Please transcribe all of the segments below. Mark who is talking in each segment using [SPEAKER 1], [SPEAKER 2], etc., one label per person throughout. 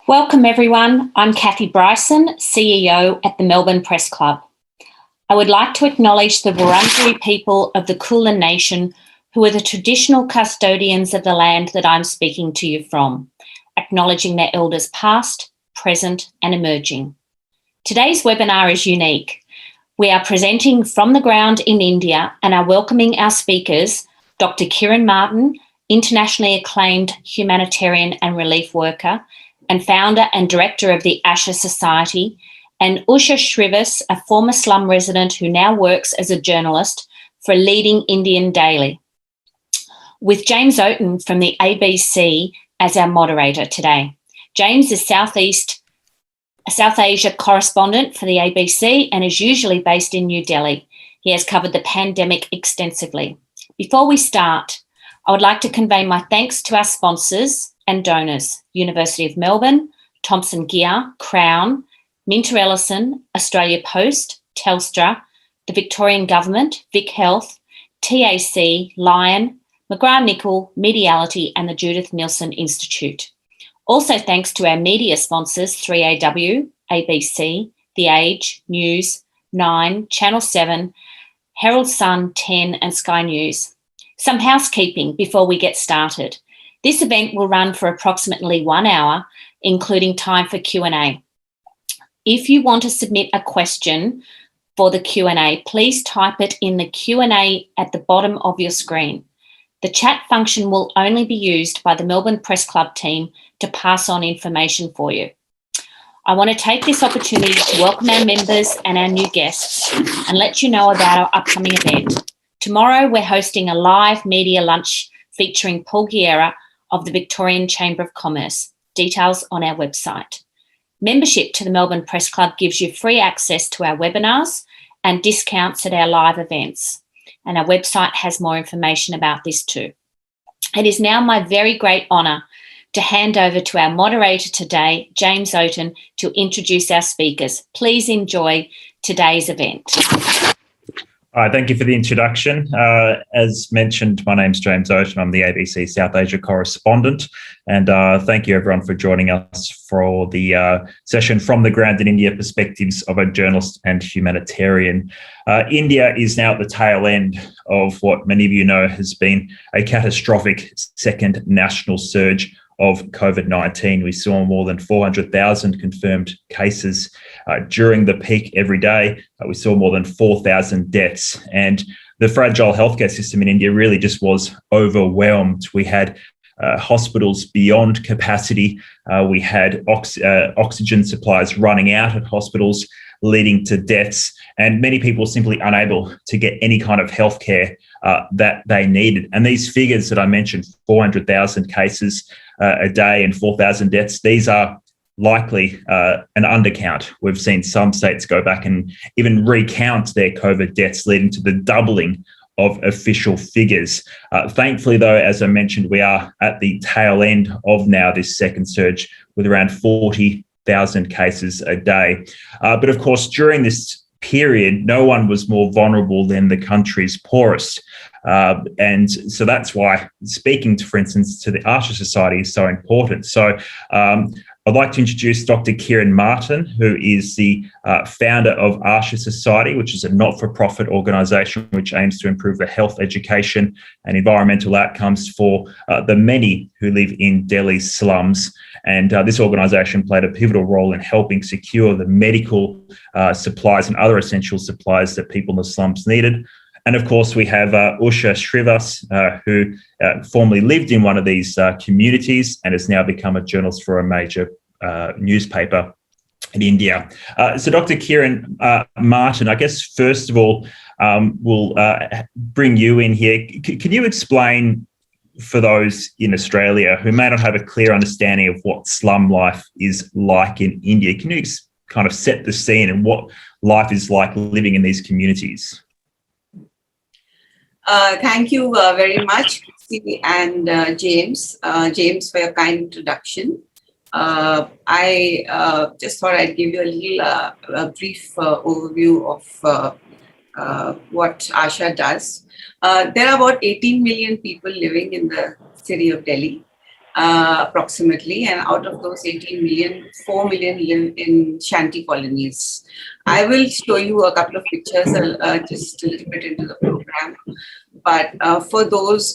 [SPEAKER 1] Welcome everyone, I'm Kathy Bryson, CEO at the Melbourne Press Club. I would like to acknowledge the Wurundjeri people of the Kulin Nation who are the traditional custodians of the land that I'm speaking to you from, acknowledging their elders past, present and emerging. Today's webinar is unique. We are presenting from the ground in India and are welcoming our speakers, Dr Kiran Martin, internationally acclaimed humanitarian and relief worker, and founder and director of the Asha Society, and Usha Shrivas, a former slum resident who now works as a journalist for a leading Indian daily, with James Oaten from the ABC as our moderator today. James is South Asia correspondent for the ABC and is usually based in New Delhi. He has covered the pandemic extensively. Before we start, I would like to convey my thanks to our sponsors and donors, University of Melbourne, Thomson Gear, Crown, Minter Ellison, Australia Post, Telstra, the Victorian Government, Vic Health, TAC, Lion, McGrath-Nicol, Mediality and the Judith Neilson Institute. Also thanks to our media sponsors 3AW, ABC, The Age, News, 9, Channel 7, Herald Sun, 10 and Sky News. Some housekeeping before we get started. This event will run for approximately 1 hour, including time for Q&A. If you want to submit a question for the Q&A, please type it in the Q&A at the bottom of your screen. The chat function will only be used by the Melbourne Press Club team to pass on information for you. I want to take this opportunity to welcome our members and our new guests and let you know about our upcoming event. Tomorrow, we're hosting a live media lunch featuring Paul Guerra of the Victorian Chamber of Commerce. Details on our website. Membership to the Melbourne Press Club gives you free access to our webinars and discounts at our live events. And our website has more information about this too. It is now my very great honour to hand over to our moderator today, James Oaten, to introduce our speakers. Please enjoy today's event.
[SPEAKER 2] All right, thank you for the introduction. As mentioned, my name's James Oaten. I'm the ABC South Asia correspondent. And thank you everyone for joining us for the session From the Ground in India, Perspectives of a Journalist and Humanitarian. India is now at the tail end of what many of you know has been a catastrophic second national surge of COVID-19. We saw more than 400,000 confirmed cases during the peak every day. We saw more than 4,000 deaths. And the fragile healthcare system in India really just was overwhelmed. We had hospitals beyond capacity. We had oxygen supplies running out at hospitals, leading to deaths, and many people simply unable to get any kind of healthcare that they needed. And these figures that I mentioned, 400,000 cases a day and 4,000 deaths, these are likely an undercount. We've seen some states go back and even recount their COVID deaths, leading to the doubling of official figures. Thankfully, though, as I mentioned, we are at the tail end of now this second surge with around 40,000 cases a day. But of course, during this period, no one was more vulnerable than the country's poorest. And so that's why speaking, for instance, to the Asha Society is so important. So I'd like to introduce Dr Kiran Martin, who is the founder of Asha Society, which is a not-for-profit organisation which aims to improve the health, education and environmental outcomes for the many who live in Delhi's slums. And this organisation played a pivotal role in helping secure the medical supplies and other essential supplies that people in the slums needed. And of course, we have Usha Shrivas, who formerly lived in one of these communities and has now become a journalist for a major newspaper in India. So Dr. Kiran Martin, I guess, first of all, we'll bring you in here. Can you explain for those in Australia who may not have a clear understanding of what slum life is like in India, can you kind of set the scene and what life is like living in these communities?
[SPEAKER 3] Thank you very much, Christy and James for your kind introduction. I just thought I'd give you a little brief overview of what Asha does. There are about 18 million people living in the city of Delhi, approximately, and out of those 18 million, 4 million live in shanty colonies. I will show you a couple of pictures just a little bit into the program. But for those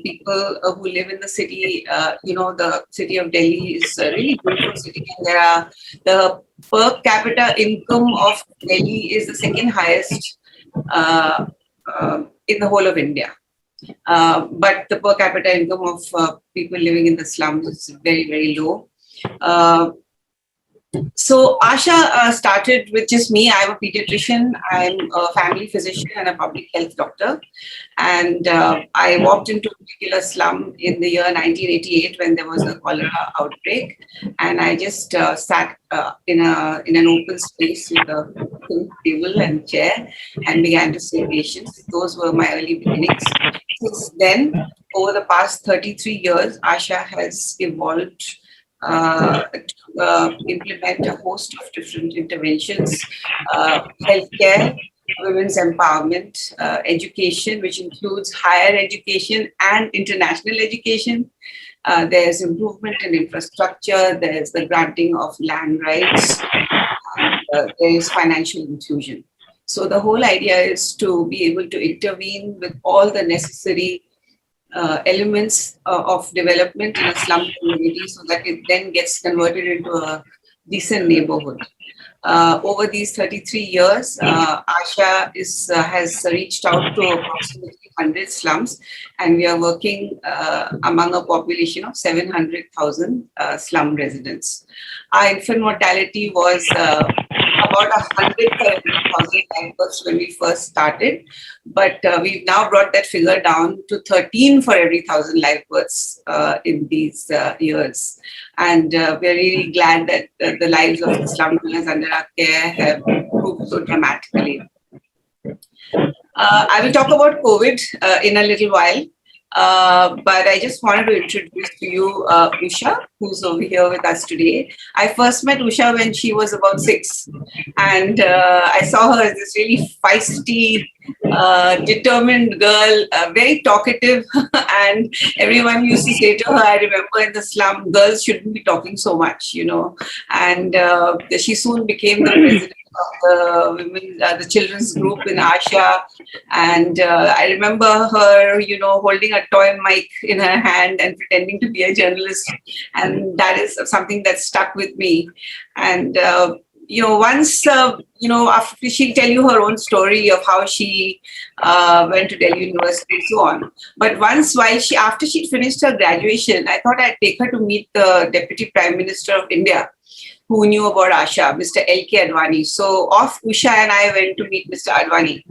[SPEAKER 3] people who live in the city, the city of Delhi is a really beautiful city, and the per capita income of Delhi is the second highest in the whole of India. But the per capita income of people living in the slums is very, very low. So Asha started with just me. I'm a pediatrician. I'm a family physician and a public health doctor. And I walked into a particular slum in the year 1988 when there was a cholera outbreak. And I just sat in an open space with a table and chair and began to see patients. Those were my early beginnings. Since then, over the past 33 years, Asha has evolved to implement a host of different interventions, healthcare, women's empowerment, education, which includes higher education and international education. There's improvement in infrastructure, there's the granting of land rights, and there is financial inclusion. So the whole idea is to be able to intervene with all the necessary elements of development in a slum community so that it then gets converted into a decent neighborhood. Over these 33 years, Asha has reached out to approximately 100 slums, and we are working among a population of 700,000 slum residents. Our infant mortality was about 100,000 live births when we first started, but we've now brought that figure down to 13 for every 1,000 live births in these years. And we're really glad that the lives of the slum dwellers under our care have improved so dramatically. I will talk about COVID in a little while. But I just wanted to introduce to you Usha, who's over here with us today. I first met Usha when she was about 6, and I saw her as this really feisty, determined girl, very talkative, and everyone used to say to her, I remember in the slum, girls shouldn't be talking so much, and she soon became the president of the women, the children's group in Asha, and I remember her, holding a toy mic in her hand and pretending to be a journalist, and that is something that stuck with me. And once after she'll tell you her own story of how she went to Delhi University and so on. But after she'd finished her graduation, I thought I'd take her to meet the Deputy Prime Minister of India, who knew about Asha, Mr. L.K. Advani. So off Usha and I went to meet Mr. Advani.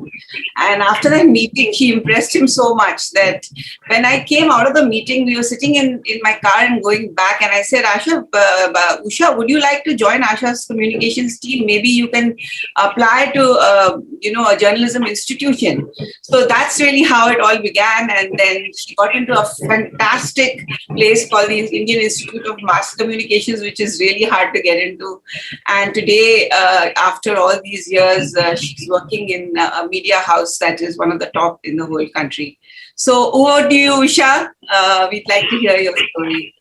[SPEAKER 3] And after that meeting, she impressed him so much that when I came out of the meeting, we were sitting in my car and going back. And I said, Usha, would you like to join Asha's communications team? Maybe you can apply to, a journalism institution. So that's really how it all began. And then she got into a fantastic place called the Indian Institute of Mass Communications, which is really hard to get into. And today, after all these years, she's working in a media house that is one of the top in the whole country. So over to you, Usha. We'd like to hear your story.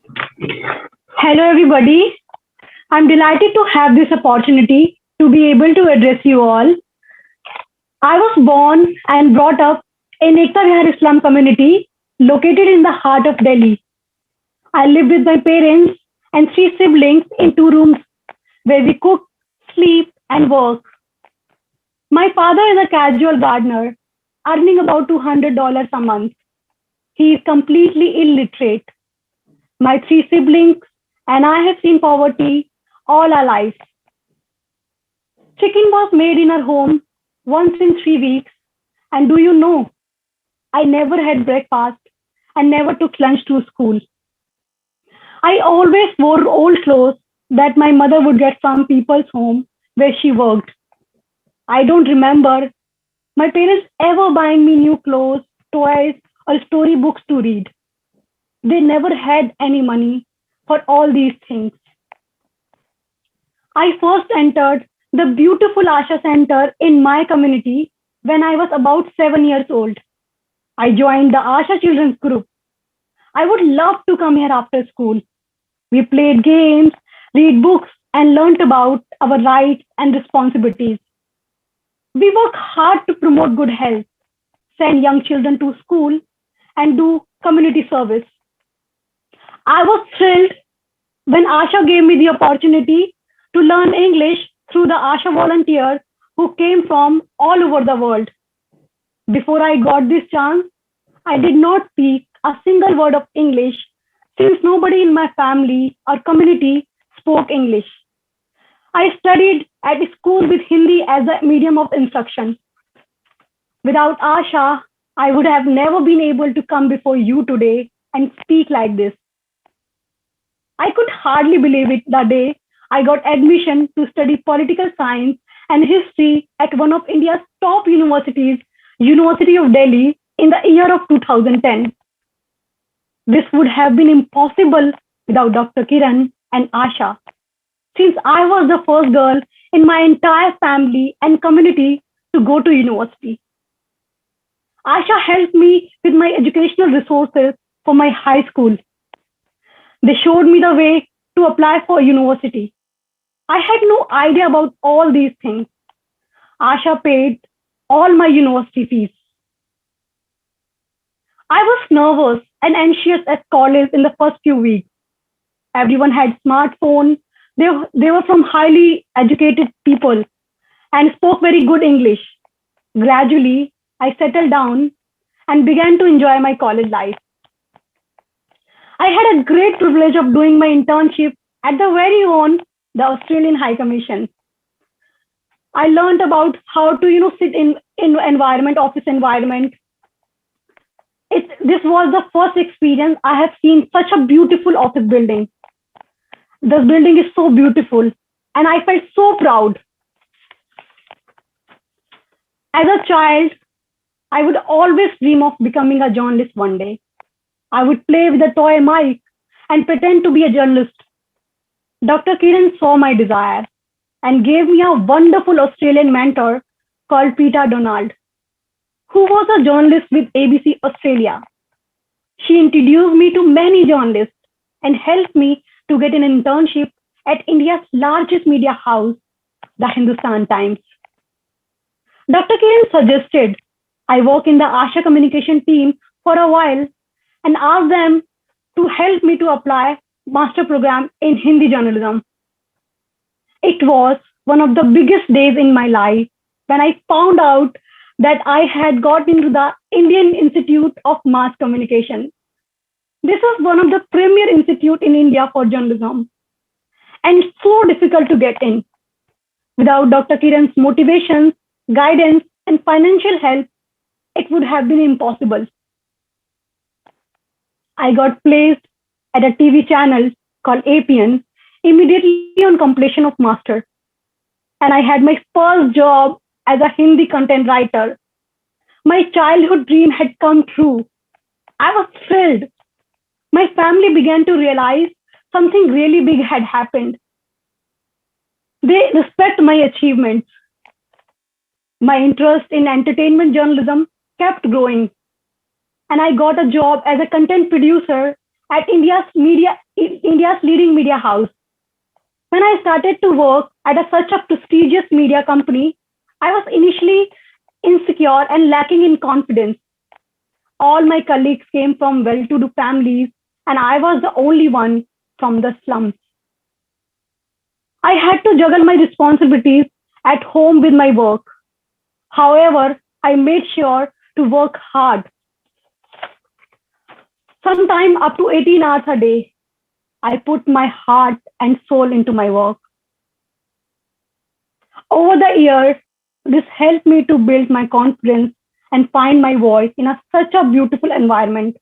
[SPEAKER 4] Hello, everybody. I'm delighted to have this opportunity to be able to address you all. I was born and brought up in Ekta Vihar slum community located in the heart of Delhi. I lived with my parents and 3 siblings in 2 rooms where we cook, sleep, and work. My father is a casual gardener, earning about $200 a month. He is completely illiterate. My 3 siblings and I have seen poverty all our lives. Chicken was made in our home once in 3 weeks. And do you know, I never had breakfast and never took lunch to school. I always wore old clothes that my mother would get from people's home where she worked. I don't remember my parents ever buying me new clothes, toys, or storybooks to read. They never had any money for all these things. I first entered the beautiful Asha Center in my community when I was about 7 years old. I joined the Asha Children's Group. I would love to come here after school. We played games, read books, and learnt about our rights and responsibilities. We work hard to promote good health, send young children to school, and do community service. I was thrilled when Asha gave me the opportunity to learn English through the Asha volunteers who came from all over the world. Before I got this chance, I did not speak a single word of English since nobody in my family or community spoke English. I studied at school with Hindi as a medium of instruction. Without Asha, I would have never been able to come before you today and speak like this. I could hardly believe it the day I got admission to study political science and history at one of India's top universities, University of Delhi, in the year of 2010. This would have been impossible without Dr. Kiran and Asha, since I was the first girl in my entire family and community to go to university. Asha helped me with my educational resources for my high school. They showed me the way to apply for university. I had no idea about all these things. Asha paid all my university fees. I was nervous and anxious at college in the first few weeks. Everyone had smartphones. They were from highly educated people and spoke very good English. Gradually, I settled down and began to enjoy my college life. I had a great privilege of doing my internship at the very own the Australian High Commission. I learned about how to sit in environment, office environment. This was the first experience I have seen such a beautiful office building. This building is so beautiful, and I felt so proud. As a child, I would always dream of becoming a journalist one day. I would play with a toy mic and pretend to be a journalist. Dr. Kiran saw my desire and gave me a wonderful Australian mentor called Peter Donald, who was a journalist with ABC Australia. She introduced me to many journalists and helped me to get an internship at India's largest media house, the Hindustan Times. Dr. Kiran suggested I work in the Asha communication team for a while and asked them to help me to apply master program in Hindi journalism. It was one of the biggest days in my life when I found out that I had got into the Indian Institute of Mass Communication. This is one of the premier institute in India for journalism, and it's so difficult to get in. Without Dr. Kiran's motivation, guidance, and financial help, it would have been impossible. I got placed at a TV channel called Oaten immediately on completion of master, and I had my first job as a Hindi content writer. My childhood dream had come true. I was thrilled. My family began to realize something really big had happened. They respect my achievements. My interest in entertainment journalism kept growing, and I got a job as a content producer at India's leading media house. When I started to work at such a prestigious media company, I was initially insecure and lacking in confidence. All my colleagues came from well-to-do families, and I was the only one from the slums. I had to juggle my responsibilities at home with my work. However, I made sure to work hard, sometimes up to 18 hours a day. I put my heart and soul into my work. Over the years, this helped me to build my confidence and find my voice in such a beautiful environment.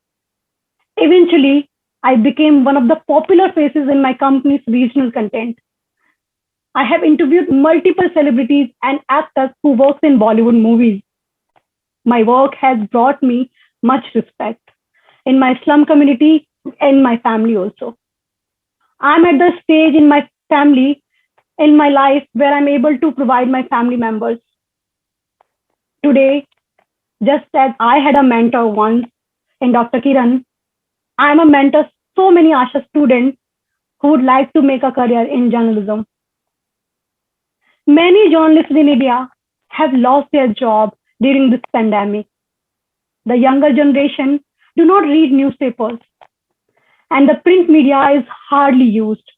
[SPEAKER 4] Eventually, I became one of the popular faces in my company's regional content. I have interviewed multiple celebrities and actors who work in Bollywood movies. My work has brought me much respect in my slum community and my family also. I'm at the stage in my family, in my life, where I'm able to provide my family members. Today, just as I had a mentor once in Dr. Kiran, I'm a mentor to so many Asha students who would like to make a career in journalism. Many journalists in India have lost their job during this pandemic. The younger generation do not read newspapers, and the print media is hardly used.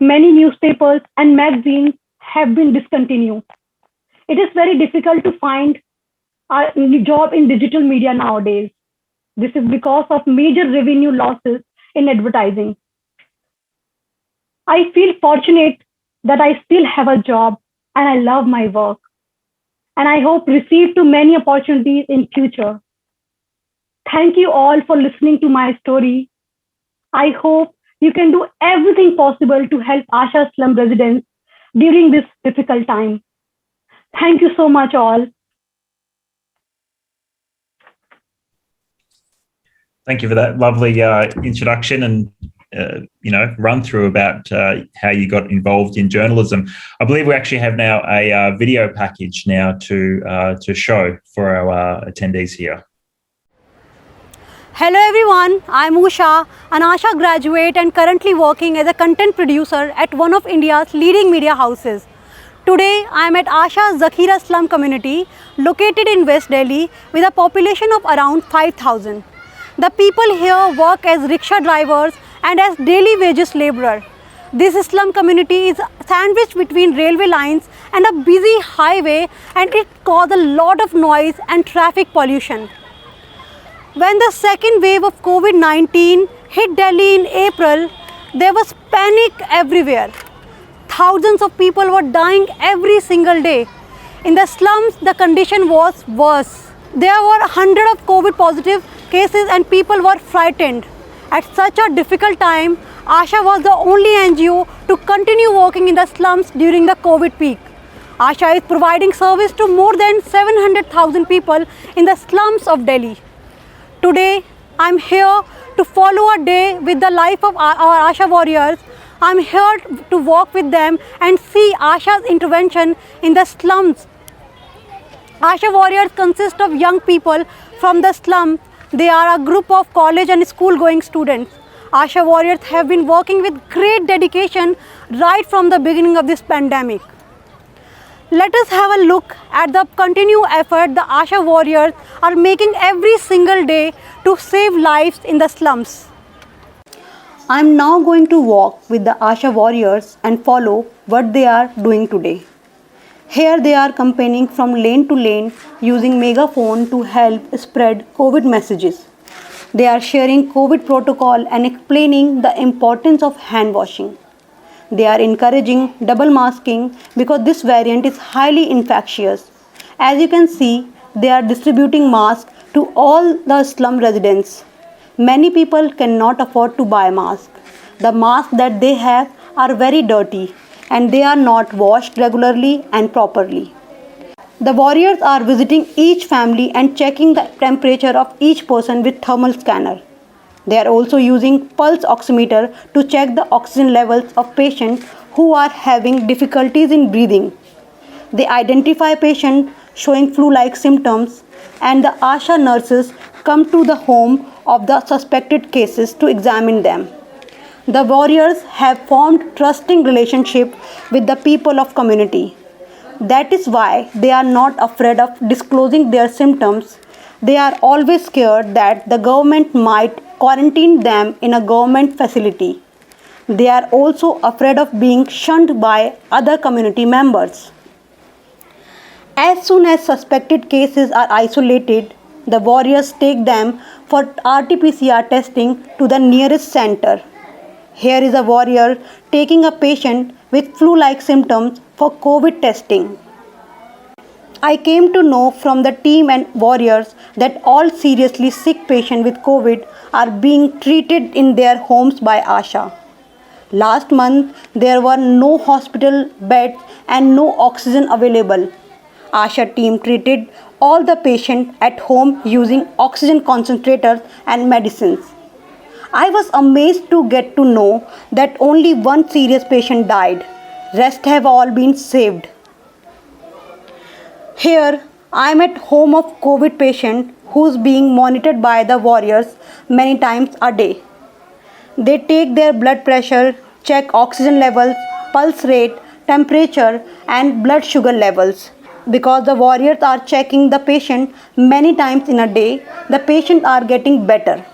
[SPEAKER 4] Many newspapers and magazines have been discontinued. It is very difficult to find a job in digital media nowadays. This is because of major revenue losses in advertising. I feel fortunate that I still have a job and I love my work. And I hope receive to many opportunities in future. Thank you all for listening to my story. I hope you can do everything possible to help Asha slum residents during this difficult time. Thank you so much all.
[SPEAKER 2] Thank you for that lovely introduction and run through about how you got involved in journalism. I believe we actually have now a video package now to show for our attendees here.
[SPEAKER 5] Hello everyone, I'm Usha, an Asha graduate and currently working as a content producer at one of India's leading media houses. Today, I am at Asha's Zakhira slum community located in West Delhi with a population of around 5,000. The people here work as rickshaw drivers and as daily wages laborer. This slum community is sandwiched between railway lines and a busy highway, and it causes a lot of noise and traffic pollution. When the second wave of COVID-19 hit Delhi in April, there was panic everywhere. Thousands of people were dying every single day. In the slums, the condition was worse. There were hundreds of COVID positive cases and people were frightened. At such a difficult time, Asha was the only NGO to continue working in the slums during the COVID peak. Asha is providing service to more than 700,000 people in the slums of Delhi. Today, I'm here to follow a day with the life of our Asha warriors. I'm here to walk with them and see Asha's intervention in the slums. Asha warriors consist of young people from the slum. They are a group of college and school-going students. Asha warriors have been working with great dedication right from the beginning of this pandemic. Let us have a look at the continued effort the Asha warriors are making every single day to save lives in the slums. I am now going to walk with the Asha warriors and follow what they are doing today. Here they are campaigning from lane to lane using megaphone to help spread COVID messages. They are sharing COVID protocol and explaining the importance of hand washing. They are encouraging double masking because this variant is highly infectious. As you can see, they are distributing masks to all the slum residents. Many people cannot afford to buy masks. The masks that they have are very dirty and they are not washed regularly and properly. The warriors are visiting each family and checking the temperature of each person with thermal scanner. They are also using pulse oximeter to check the oxygen levels of patients who are having difficulties in breathing. They identify patients showing flu-like symptoms, and the Asha nurses come to the home of the suspected cases to examine them. The warriors have formed trusting relationship with the people of community. That is why they are not afraid of disclosing their symptoms. They are always scared that the government might quarantine them in a government facility. They are also afraid of being shunned by other community members. As soon as suspected cases are isolated, the warriors take them for RT-PCR testing to the nearest center. Here is a warrior taking a patient with flu-like symptoms for COVID testing. I came to know from the team and warriors that all seriously sick patients with COVID are being treated in their homes by Asha. Last month, there were no hospital beds and no oxygen available. Asha team treated all the patients at home using oxygen concentrators and medicines. I was amazed to get to know that only one serious patient died. Rest have all been saved. Here, I am at home of COVID patient who's being monitored by the warriors many times a day. They take their blood pressure, check oxygen levels, pulse rate, temperature, and blood sugar levels. Because the warriors are checking the patient many times in a day, the patients are getting better.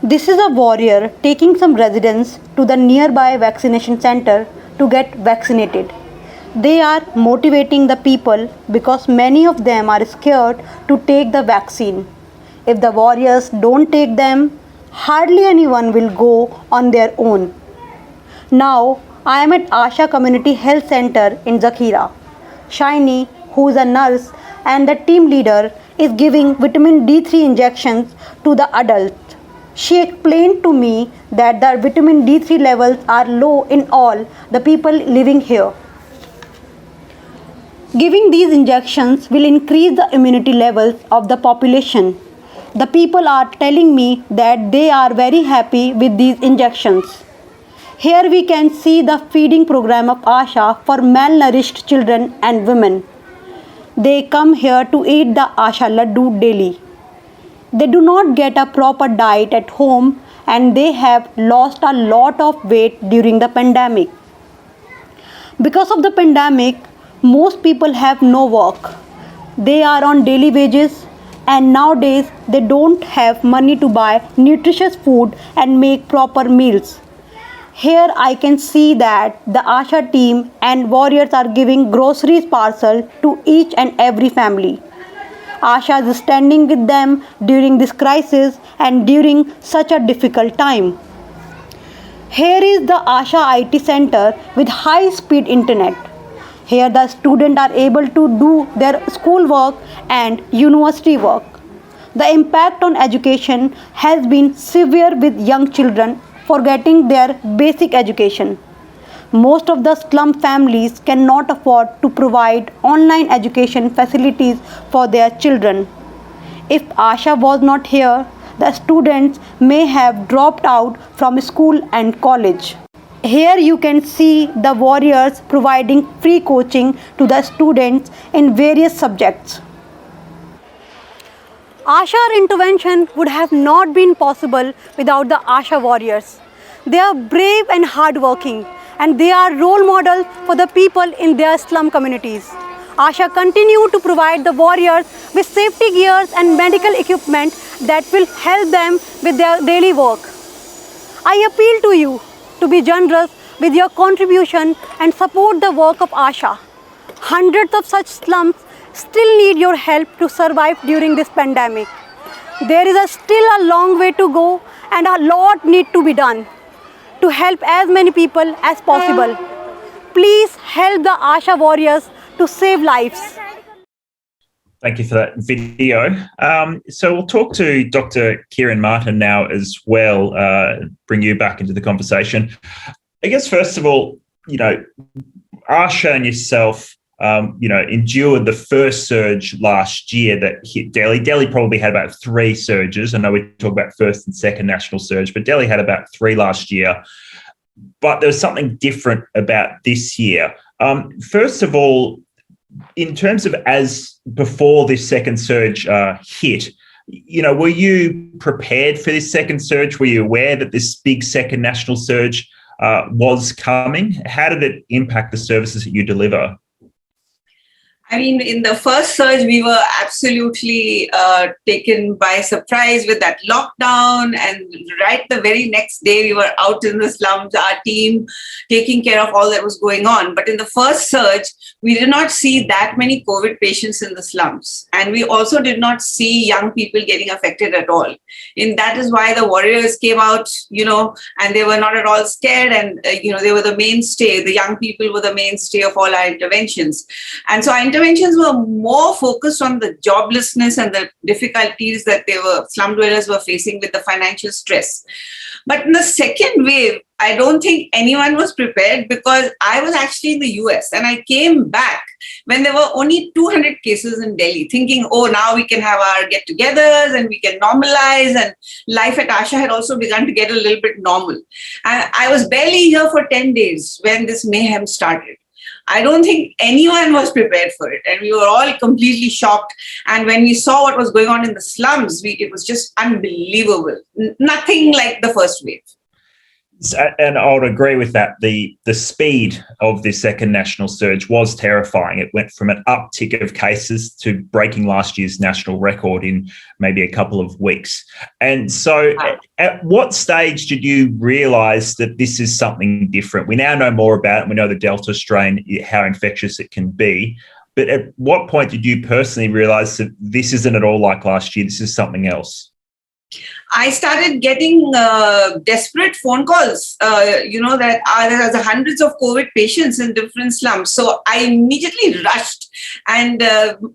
[SPEAKER 5] This is a warrior taking some residents to the nearby vaccination center to get vaccinated. They are motivating the people because many of them are scared to take the vaccine. If the warriors don't take them, hardly anyone will go on their own. Now, I am at Asha Community Health Center in Zakhira. Shiny, who is a nurse and the team leader, is giving vitamin D3 injections to the adults. She explained to me that the vitamin D3 levels are low in all the people living here. Giving these injections will increase the immunity levels of the population. The people are telling me that they are very happy with these injections. Here we can see the feeding program of Asha for malnourished children and women. They come here to eat the Asha Laddu daily. They do not get a proper diet at home and they have lost a lot of weight during the pandemic. Because of the pandemic, most people have no work. They are on daily wages and nowadays they don't have money to buy nutritious food and make proper meals. Here I can see that the Asha team and warriors are giving groceries parcel to each and every family. Asha is standing with them during this crisis and during such a difficult time. Here is the Asha IT center with high-speed internet. Here the students are able to do their school work and university work. The impact on education has been severe with young children forgetting their basic education. Most of the slum families cannot afford to provide online education facilities for their children. If Asha was not here, the students may have dropped out from school and college. Here you can see the warriors providing free coaching to the students in various subjects. Asha intervention would have not been possible without the Asha warriors. They are brave and hardworking and they are role models for the people in their slum communities. Asha continue to provide the warriors with safety gears and medical equipment that will help them with their daily work. I appeal to you to be generous with your contribution and support the work of Asha. Hundreds of such slums still need your help to survive during this pandemic. There is still a long way to go and a lot need to be done to help as many people as possible. Please help the Asha warriors to save lives.
[SPEAKER 2] Thank you for that video. So we'll talk to Dr. Kiran Martin now as well, bring you back into the conversation. I guess, first of all, Asha and yourself, endured the first surge last year that hit Delhi. Delhi probably had about 3 surges. I know we talk about first and second national surge, but Delhi had about 3 last year. But there was something different about this year. First of all, in terms of as before this second surge hit, were you prepared for this second surge? Were you aware that this big second national surge was coming? How did it impact the services that you deliver?
[SPEAKER 3] I mean, in the first surge, we were absolutely taken by surprise with that lockdown. And right the very next day, we were out in the slums, our team taking care of all that was going on. But in the first surge, we did not see that many COVID patients in the slums. And we also did not see young people getting affected at all. And that is why the warriors came out, and they were not at all scared. And, they were the mainstay. The young people were the mainstay of all our interventions. And so our interventions were more focused on the joblessness and the difficulties that slum dwellers were facing with the financial stress. But in the second wave, I don't think anyone was prepared because I was actually in the US and I came back when there were only 200 cases in Delhi, thinking, now we can have our get-togethers and we can normalize, and life at Asha had also begun to get a little bit normal. And I was barely here for 10 days when this mayhem started. I don't think anyone was prepared for it. And we were all completely shocked. And when we saw what was going on in the slums, it was just unbelievable. Nothing like the first wave.
[SPEAKER 2] And I would agree with that. The speed of this second national surge was terrifying. It went from an uptick of cases to breaking last year's national record in maybe a couple of weeks. And so at what stage did you realise that this is something different? We now know more about it. We know the Delta strain, how infectious it can be. But at what point did you personally realise that this isn't at all like last year, this is something else?
[SPEAKER 3] I started getting desperate phone calls, that there's hundreds of COVID patients in different slums. So I immediately rushed, and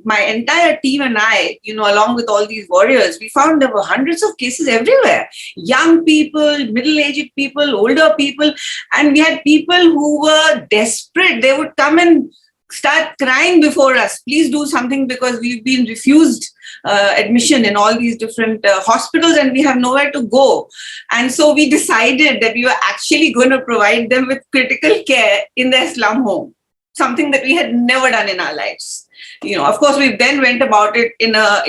[SPEAKER 3] my entire team and I, along with all these warriors, we found there were hundreds of cases everywhere. Young people, middle-aged people, older people, and we had people who were desperate. They would come and start crying before us. Please do something because we've been refused admission in all these different hospitals and we have nowhere to go. And so we decided that we were actually going to provide them with critical care in their slum home, something that we had never done in our lives. Of course, we then went about it in a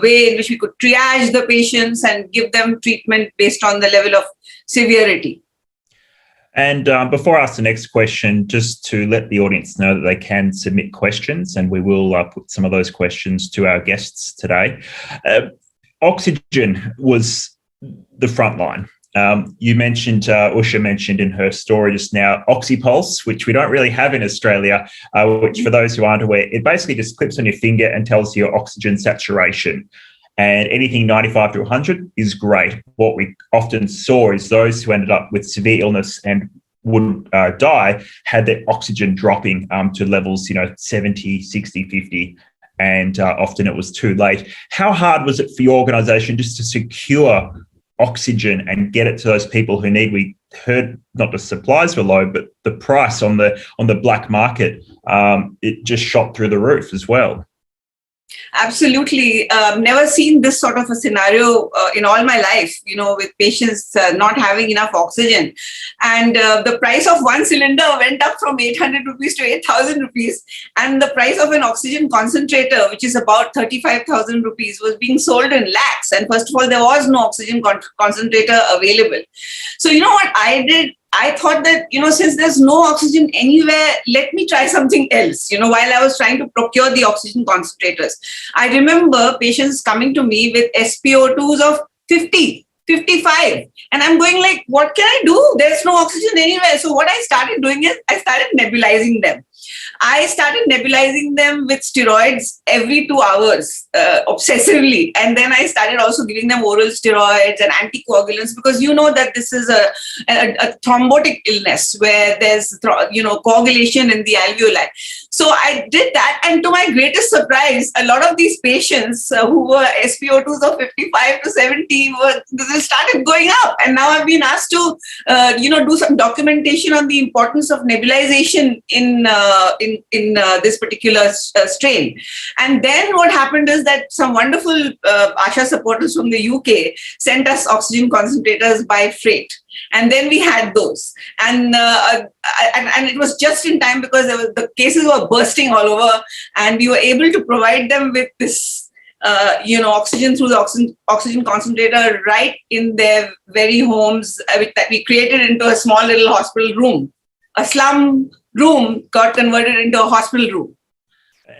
[SPEAKER 3] way in which we could triage the patients and give them treatment based on the level of severity.
[SPEAKER 2] And before I ask the next question, just to let the audience know that they can submit questions, and we will put some of those questions to our guests today. Oxygen was the front line. You mentioned, Usha mentioned in her story just now, Oxypulse, which we don't really have in Australia, which for those who aren't aware, it basically just clips on your finger and tells you your oxygen saturation. And anything 95 to 100 is great. What we often saw is those who ended up with severe illness and would die had their oxygen dropping to levels, 70, 60, 50, and often it was too late. How hard was it for your organisation just to secure oxygen and get it to those people who need? We heard not the supplies were low, but the price on the black market, it just shot through the roof as well.
[SPEAKER 3] Absolutely. Never seen this sort of a scenario in all my life, with patients not having enough oxygen. And the price of one cylinder went up from 800 rupees to 8,000 rupees. And the price of an oxygen concentrator, which is about 35,000 rupees, was being sold in lakhs. And first of all, there was no oxygen concentrator available. So what I did? I thought that, since there's no oxygen anywhere, let me try something else, while I was trying to procure the oxygen concentrators. I remember patients coming to me with SpO2s of 50, 55. And I'm going like, what can I do? There's no oxygen anywhere. So what I started doing is I started nebulizing them. I started nebulizing them with steroids every 2 hours, obsessively. And then I started also giving them oral steroids and anticoagulants because that this is a thrombotic illness where there's, coagulation in the alveoli. So I did that. And to my greatest surprise, a lot of these patients who were SpO2s of 55 to 70 they started going up. And now I've been asked to, do some documentation on the importance of nebulization in this particular strain. And then what happened is that some wonderful Asha supporters from the UK sent us oxygen concentrators by freight. And then we had those. And it was just in time because the cases were bursting all over and we were able to provide them with this oxygen through the oxygen concentrator right in their very homes that we created into a small little hospital room. A slum room got converted into a hospital room.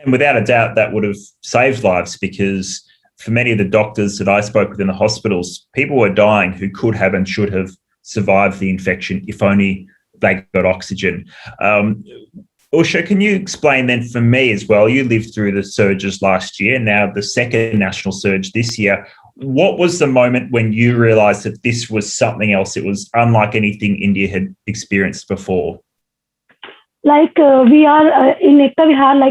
[SPEAKER 2] And without a doubt, that would have saved lives because for many of the doctors that I spoke with in the hospitals, people were dying who could have and should have survived the infection if only they got oxygen. Usha, can you explain then for me as well, you lived through the surges last year, now the second national surge this year. What was the moment when you realised that this was something else? It was unlike anything India had experienced before.
[SPEAKER 4] We are in Ekta,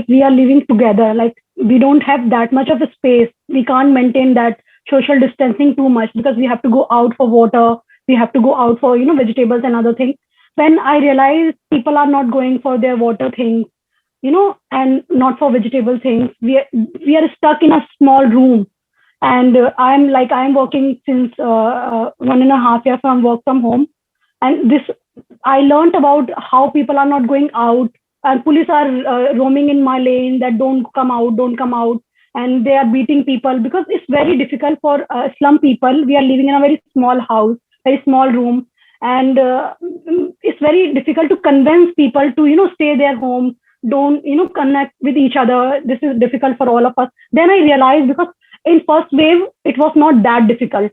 [SPEAKER 4] we are living together. We don't have that much of a space. We can't maintain that social distancing too much because we have to go out for water. We have to go out for, vegetables and other things. When I realized people are not going for their water things, and not for vegetable things, we are stuck in a small room. And I'm working since 1.5 years from work from home. And I learned about how people are not going out, and police are roaming in my lane that don't come out, and they are beating people because it's very difficult for slum people. We are living in a very small house, very small room, and it's very difficult to convince people to stay their home, don't connect with each other. This is difficult for all of us. Then I realized, because in first wave it was not that difficult.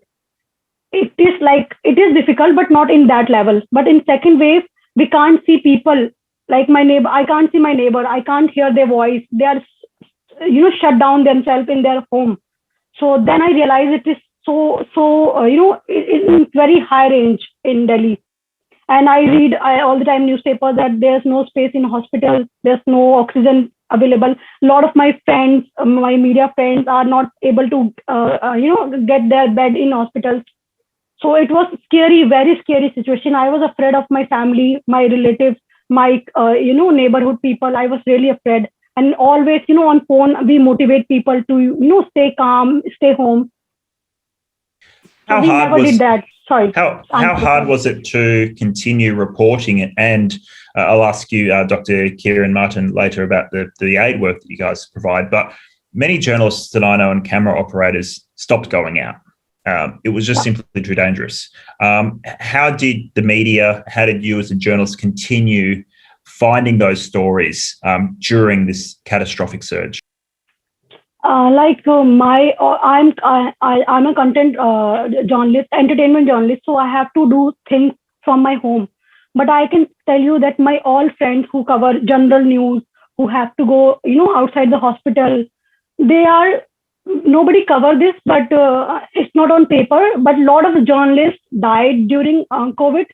[SPEAKER 4] It is difficult, but not in that level. But in second wave, we can't see people, like my neighbor. I can't see my neighbor. I can't hear their voice. They are shut down themselves in their home. So then I realized it is it's very high range in Delhi. And I read all the time newspaper that there's no space in hospitals, there's no oxygen available. A lot of my friends, my media friends, are not able to get their bed in hospitals. So it was scary, very scary situation. I was afraid of my family, my relatives, my neighborhood people. I was really afraid. And always on phone we motivate people to stay calm, stay home. So we never did that. Sorry.
[SPEAKER 2] How hard was it to continue reporting it? And I'll ask you, Dr. Kiran Martin, later about the aid work that you guys provide. But many journalists that I know and camera operators stopped going out. It was just simply too dangerous. How did the media, how did you as a journalist continue finding those stories during this catastrophic surge?
[SPEAKER 4] I'm a content journalist, entertainment journalist, so I have to do things from my home. But I can tell you that my all friends who cover general news, who have to go, outside the hospital, nobody cover this, but it's not on paper. But a lot of journalists died during COVID.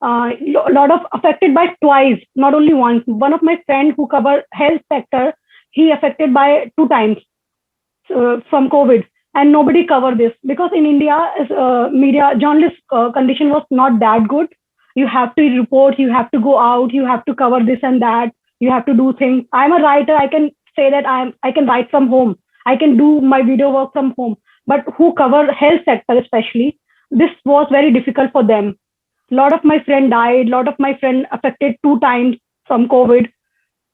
[SPEAKER 4] A lot of affected by twice, not only once. One of my friends who cover health sector, he affected by 2 times. From COVID, and nobody covered this because in India, media journalist condition was not that good. You have to report, you have to go out, you have to cover this and that, you have to do things. I'm a writer. I can say that I can write from home. I can do my video work from home. But who cover health sector especially, this was very difficult for them. A lot of my friends died. A lot of my friends affected 2 times from COVID.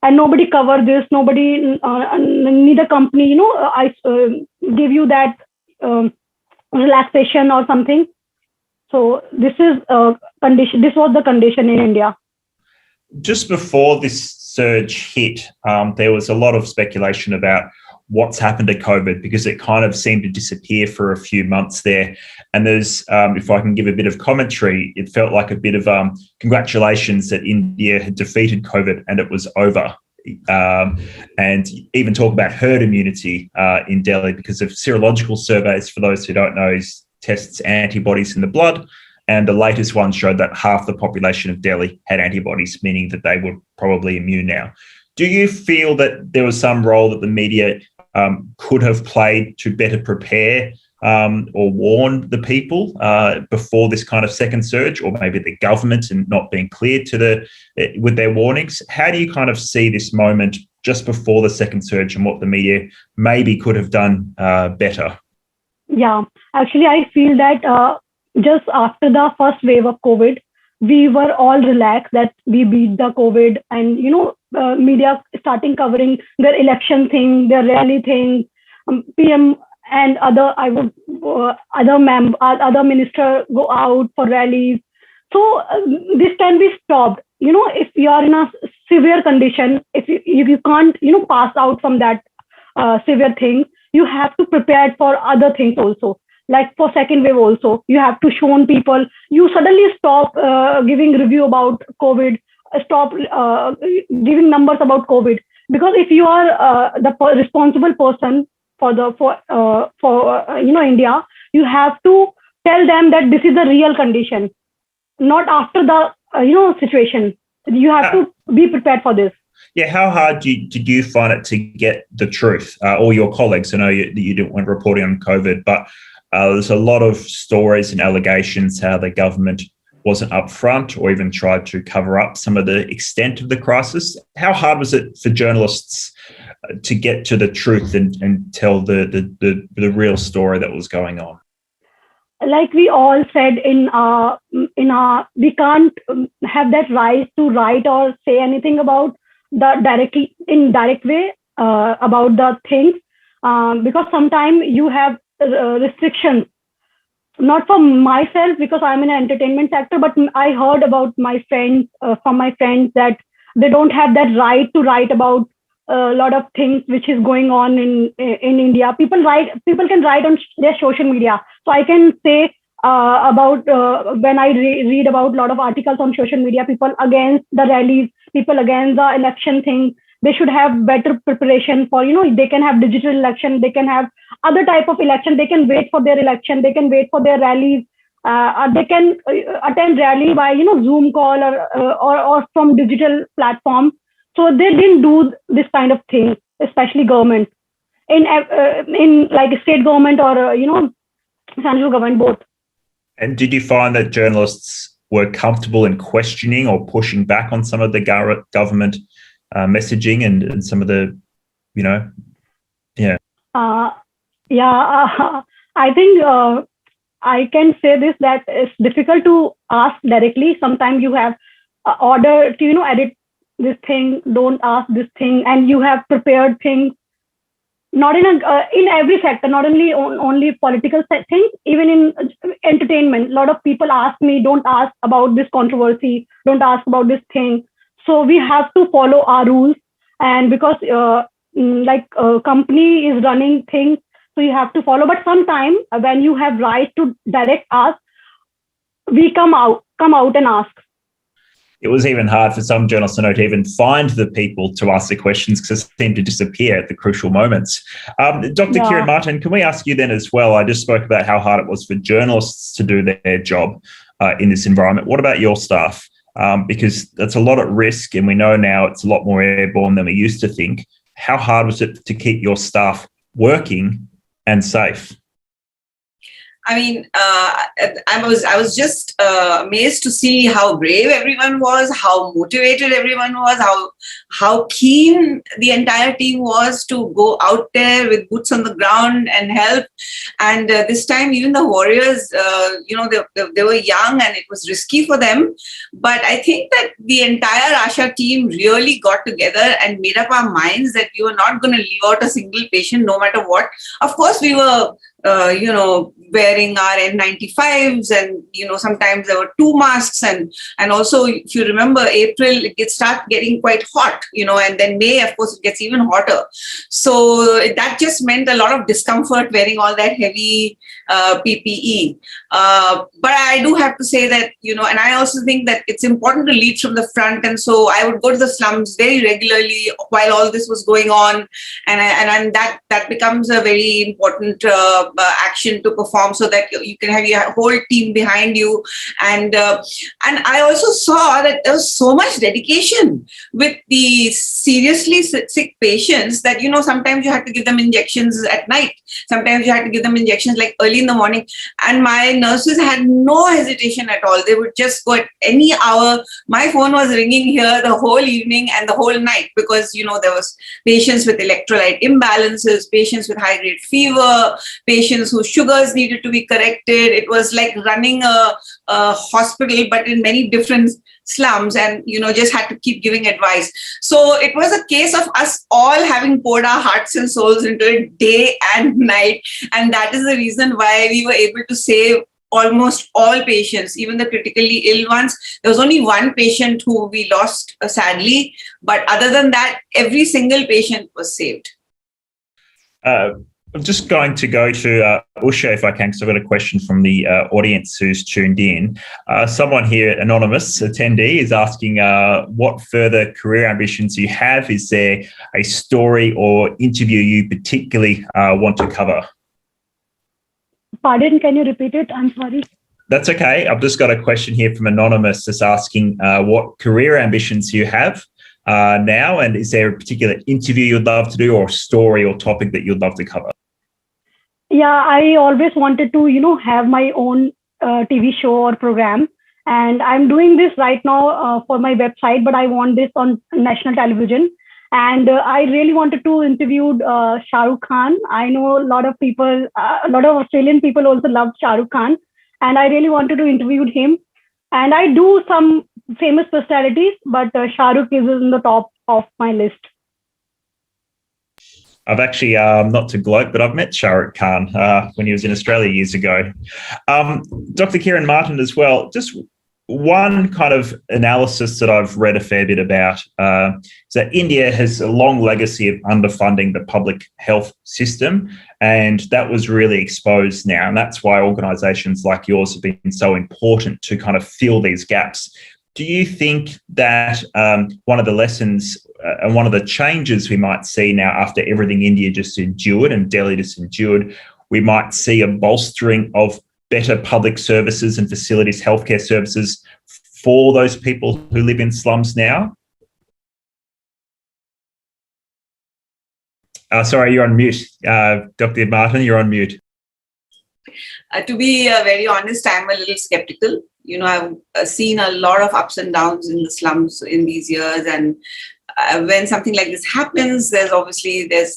[SPEAKER 4] And nobody covered this. Nobody, neither company, I give you that relaxation or something. So this is condition. This was the condition in India.
[SPEAKER 2] Just before this surge hit, there was a lot of speculation about what's happened to COVID because it kind of seemed to disappear for a few months there. And there's, if I can give a bit of commentary, it felt like a bit of congratulations that India had defeated COVID and it was over. And even talk about herd immunity in Delhi because of serological surveys, for those who don't know, tests antibodies in the blood. And the latest one showed that half the population of Delhi had antibodies, meaning that they were probably immune now. Do you feel that there was some role that the media could have played to better prepare or warn the people before this kind of second surge, or maybe the government and not being clear with their warnings? How do you kind of see this moment just before the second surge and what the media maybe could have done better? Yeah,
[SPEAKER 4] actually, I feel that just after the first wave of COVID, we were all relaxed that we beat the COVID, and media starting covering their election thing, their rally thing, PM and other minister go out for rallies. So this can be stopped. If you are in a severe condition, if you can't pass out from that severe thing, you have to prepare for other things also. Like for second wave also, you have to show people. You suddenly stop giving review about COVID, stop giving numbers about COVID, because if you are the responsible person for India, you have to tell them that this is the real condition, not after the situation. You have to be prepared for this.
[SPEAKER 2] Yeah, how hard did you find it to get the truth? All your colleagues, I know that you didn't want reporting on COVID, but there's a lot of stories and allegations how the government wasn't upfront or even tried to cover up some of the extent of the crisis. How hard was it for journalists to get to the truth and tell the real story that was going on?
[SPEAKER 4] like we all said we can't have that right to write or say anything about the directly in direct way about the things, because sometimes you have restrictions, not for myself because I'm in an entertainment sector, but I heard about my friends, from my friends, that they don't have that right to write about a lot of things which is going on in India. People can write on their social media. So I can say about when I read about a lot of articles on social media, people against the rallies, people against the election thing. They should have better preparation for, they can have digital election, they can have other type of election, they can wait for their election, they can wait for their rallies, they can attend rally by, Zoom call or from digital platform. So they didn't do this kind of thing, especially government in like state government or, central government both.
[SPEAKER 2] And did you find that journalists were comfortable in questioning or pushing back on some of the government messaging and some of the,
[SPEAKER 4] I think I can say this, that it's difficult to ask directly. Sometimes you have order to, edit this thing, don't ask this thing, and you have prepared things. Not in every sector, not only political things, even in entertainment. A lot of people ask me, don't ask about this controversy, don't ask about this thing. So we have to follow our rules, and because company is running things, so you have to follow. But sometimes when you have right to direct ask, we come out and ask.
[SPEAKER 2] It was even hard for some journalists to even find the people to ask the questions because they seem to disappear at the crucial moments. Dr. Kiran Martin, can we ask you then as well? I just spoke about how hard it was for journalists to do their job in this environment. What about your staff? Because that's a lot at risk, and we know now it's a lot more airborne than we used to think. How hard was it to keep your staff working and safe?
[SPEAKER 3] I mean, I was just amazed to see how brave everyone was, how motivated everyone was, how keen the entire team was to go out there with boots on the ground and help. And this time, even the warriors, they were young and it was risky for them. But I think that the entire Asha team really got together and made up our minds that we were not going to leave out a single patient, no matter what. Of course, we were wearing our N95s, and sometimes there were 2 masks, and also if you remember April it starts getting quite hot, and then May of course it gets even hotter. So that just meant a lot of discomfort wearing all that heavy PPE. But I do have to say that, and I also think that it's important to lead from the front, and so I would go to the slums very regularly while all this was going on, and that becomes a very important action to perform, so that you can have your whole team behind you. And I also saw that there was so much dedication with the seriously sick patients that, sometimes you had to give them injections at night. Sometimes you had to give them injections like early in the morning. And my nurses had no hesitation at all. They would just go at any hour. My phone was ringing here the whole evening and the whole night because, there was patients with electrolyte imbalances, patients with high-grade fever, patients whose sugars needed to be corrected. It was like running a hospital, but in many different slums, and just had to keep giving advice. So it was a case of us all having poured our hearts and souls into it day and night, and that is the reason why we were able to save almost all patients, even the critically ill ones. There was only one patient who we lost, sadly, but other than that, every single patient was saved.
[SPEAKER 2] I'm just going to go to Usha, if I can, because I've got a question from the audience who's tuned in. Someone here, anonymous attendee, is asking what further career ambitions you have. Is there a story or interview you particularly want to cover?
[SPEAKER 4] Pardon, can you repeat it? I'm sorry.
[SPEAKER 2] That's okay. I've just got a question here from anonymous that's asking what career ambitions you have now, and is there a particular interview you'd love to do or story or topic that you'd love to cover?
[SPEAKER 4] Yeah, I always wanted to, have my own TV show or program. And I'm doing this right now for my website, but I want this on national television. And I really wanted to interview Shah Rukh Khan. I know a lot of people, a lot of Australian people also love Shah Rukh Khan. and I really wanted to interview him. And I do some famous personalities, but Shah Rukh is in the top of my list.
[SPEAKER 2] I've actually, not to gloat, but I've met Shah Rukh Khan when he was in Australia years ago. Dr. Kiran Martin as well, just one kind of analysis that I've read a fair bit about is that India has a long legacy of underfunding the public health system, and that was really exposed now. And that's why organisations like yours have been so important to kind of fill these gaps. Do you think that one of the lessons and one of the changes we might see now after everything India just endured and Delhi just endured, we might see a bolstering of better public services and facilities, healthcare services for those people who live in slums now? Sorry, you're on mute. Dr. Martin, you're on mute.
[SPEAKER 3] To be very honest, I'm a little skeptical. You know, I've seen a lot of ups and downs in the slums in these years, and when something like this happens, there's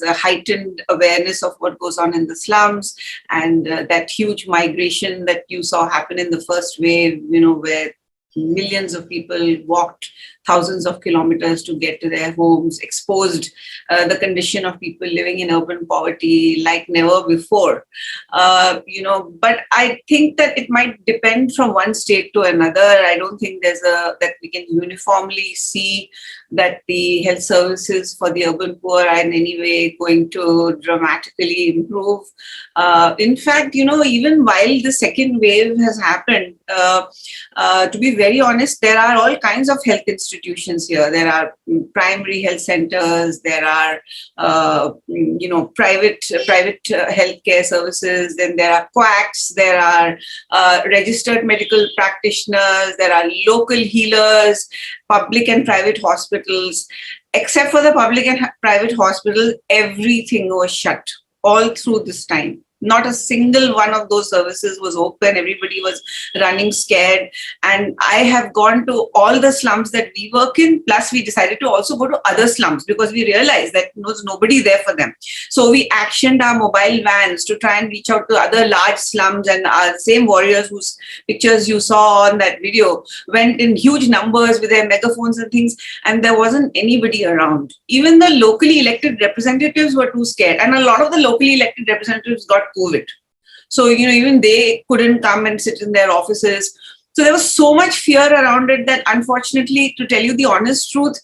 [SPEAKER 3] a heightened awareness of what goes on in the slums, and that huge migration that you saw happen in the first wave, you know, where millions of people walked thousands of kilometers to get to their homes, exposed the condition of people living in urban poverty like never before. But I think that it might depend from one state to another. I don't think that we can uniformly see that the health services for the urban poor are in any way going to dramatically improve. In fact, you know, even while the second wave has happened, to be very honest, there are all kinds of health institutions here. There are primary health centers, there are, private healthcare services, then there are quacks, there are registered medical practitioners, there are local healers, public and private hospitals. Except for the public and private hospitals, everything was shut all through this time. Not a single one of those services was open. Everybody was running scared. And I have gone to all the slums that we work in, plus we decided to also go to other slums because we realized that there was nobody there for them. So we actioned our mobile vans to try and reach out to other large slums, and our same warriors whose pictures you saw on that video went in huge numbers with their megaphones and things, and there wasn't anybody around. Even the locally elected representatives were too scared, and a lot of the locally elected representatives got COVID. So, you know, even they couldn't come and sit in their offices. So there was so much fear around it that, unfortunately, to tell you the honest truth,